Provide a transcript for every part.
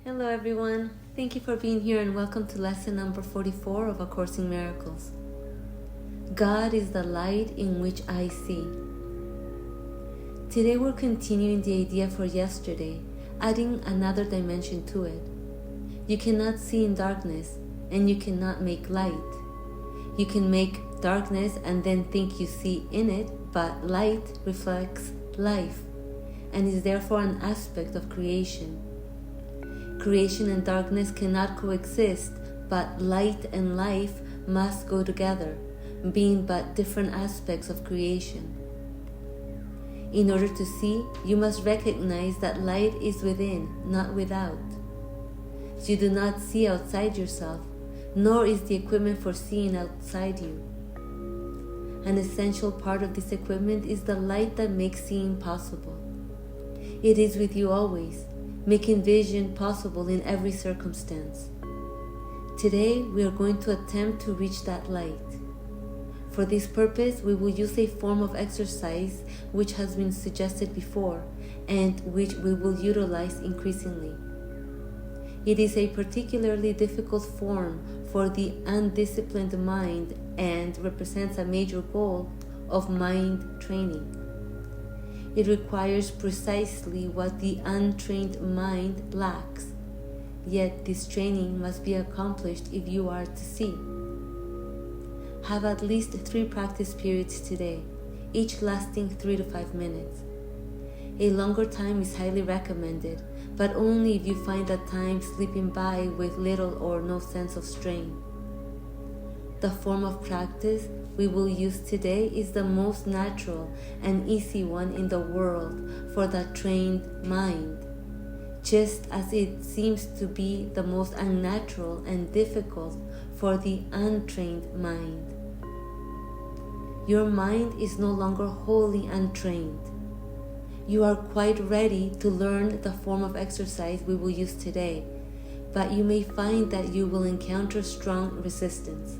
Hello everyone, thank you for being here and welcome to lesson number 44 of A Course in Miracles. God is the light in which I see. Today we're continuing the idea for yesterday, adding another dimension to it. You cannot see in darkness and you cannot make light. You can make darkness and then think you see in it, but light reflects life and is therefore an aspect of creation. Creation and darkness cannot coexist, but light and life must go together, being but different aspects of creation. In order to see, you must recognize that light is within, not without. You do not see outside yourself, nor is the equipment for seeing outside you. An essential part of this equipment is the light that makes seeing possible. It is with you always, making vision possible in every circumstance. Today, we are going to attempt to reach that light. For this purpose, we will use a form of exercise which has been suggested before and which we will utilize increasingly. It is a particularly difficult form for the undisciplined mind and represents a major goal of mind training. It requires precisely what the untrained mind lacks, yet this training must be accomplished if you are to see. Have at least 3 practice periods today, each lasting 3 to 5 minutes. A longer time is highly recommended, but only if you find that time slipping by with little or no sense of strain. The form of practice we will use today is the most natural and easy one in the world for the trained mind, just as it seems to be the most unnatural and difficult for the untrained mind. Your mind is no longer wholly untrained. You are quite ready to learn the form of exercise we will use today, but you may find that you will encounter strong resistance.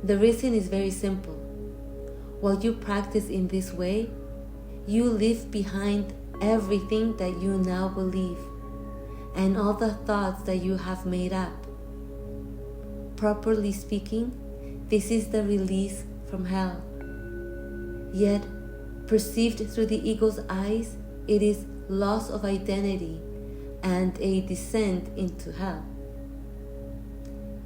The reason is very simple. While you practice in this way, you leave behind everything that you now believe and all the thoughts that you have made up. Properly speaking, this is the release from hell. Yet, perceived through the ego's eyes, it is loss of identity and a descent into hell.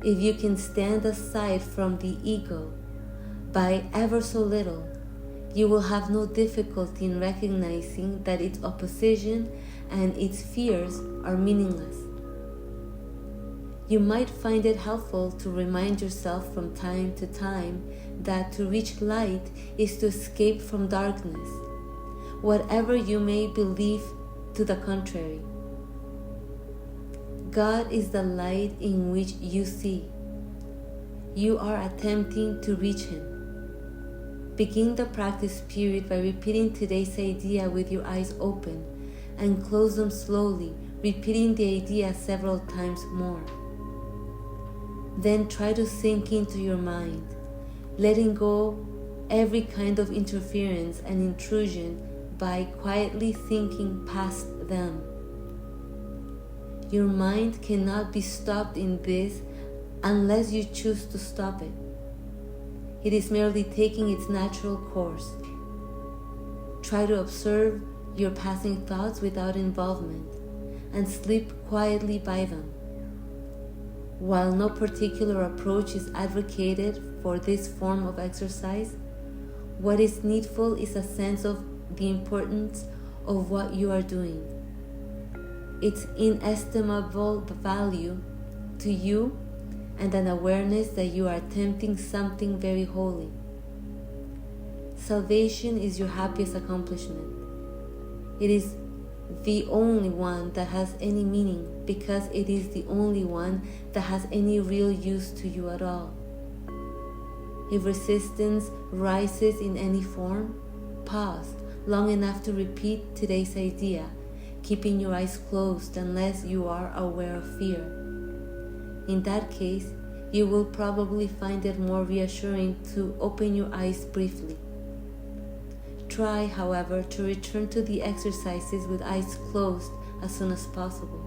If you can stand aside from the ego by ever so little, you will have no difficulty in recognizing that its opposition and its fears are meaningless. You might find it helpful to remind yourself from time to time that to reach light is to escape from darkness, whatever you may believe to the contrary. God is the light in which you see. You are attempting to reach Him. Begin the practice period by repeating today's idea with your eyes open and close them slowly, repeating the idea several times more. Then try to sink into your mind, letting go every kind of interference and intrusion by quietly thinking past them. Your mind cannot be stopped in this unless you choose to stop it. It is merely taking its natural course. Try to observe your passing thoughts without involvement and sleep quietly by them. While no particular approach is advocated for this form of exercise, what is needful is a sense of the importance of what you are doing, its inestimable value to you, and an awareness that you are attempting something very holy. Salvation is your happiest accomplishment. It is the only one that has any meaning because it is the only one that has any real use to you at all. If resistance rises in any form, pause long enough to repeat today's idea, keeping your eyes closed unless you are aware of fear. In that case, you will probably find it more reassuring to open your eyes briefly. Try, however, to return to the exercises with eyes closed as soon as possible.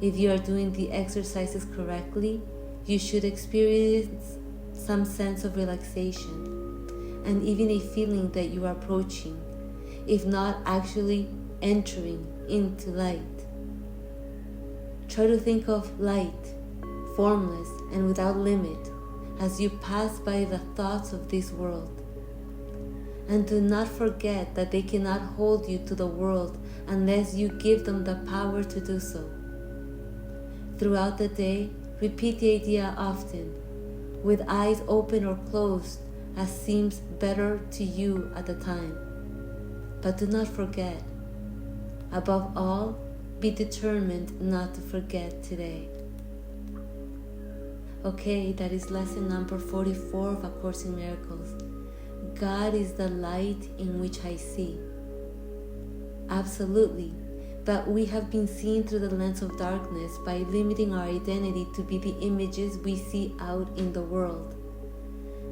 if you are doing the exercises correctly, you should experience some sense of relaxation and even a feeling that you are approaching, if not actually entering into light. Try to think of light, formless and without limit, as you pass by the thoughts of this world. And do not forget that they cannot hold you to the world unless you give them the power to do so. Throughout the day, repeat the idea often, with eyes open or closed as seems better to you at the time. But do not forget. Above all, be determined not to forget today. Okay, that is lesson number 44 of A Course in Miracles. God is the light in which I see. Absolutely, but we have been seen through the lens of darkness by limiting our identity to be the images we see out in the world.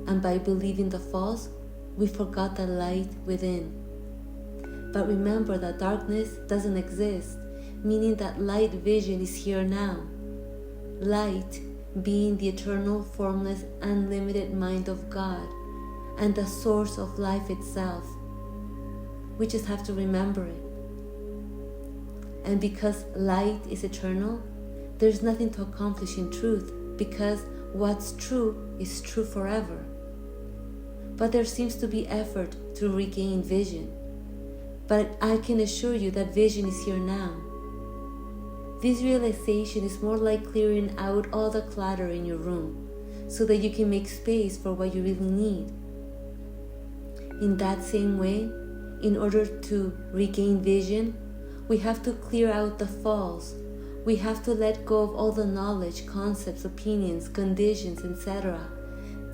And by believing the false, we forgot the light within. But remember that darkness doesn't exist, meaning that light vision is here now. Light being the eternal, formless, unlimited mind of God and the source of life itself. We just have to remember it. And because light is eternal, there's nothing to accomplish in truth, because what's true is true forever. But there seems to be effort to regain vision. But I can assure you that vision is here now. This realization is more like clearing out all the clutter in your room so that you can make space for what you really need. In that same way, in order to regain vision, we have to clear out the false. We have to let go of all the knowledge, concepts, opinions, conditions, etc.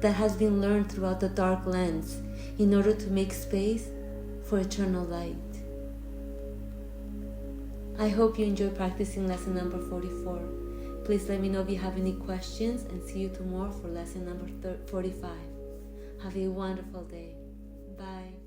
that has been learned throughout the dark lens in order to make space for eternal light. I hope you enjoy practicing lesson number 44. Please let me know if you have any questions, and see you tomorrow for lesson number 45. Have a wonderful day. Bye.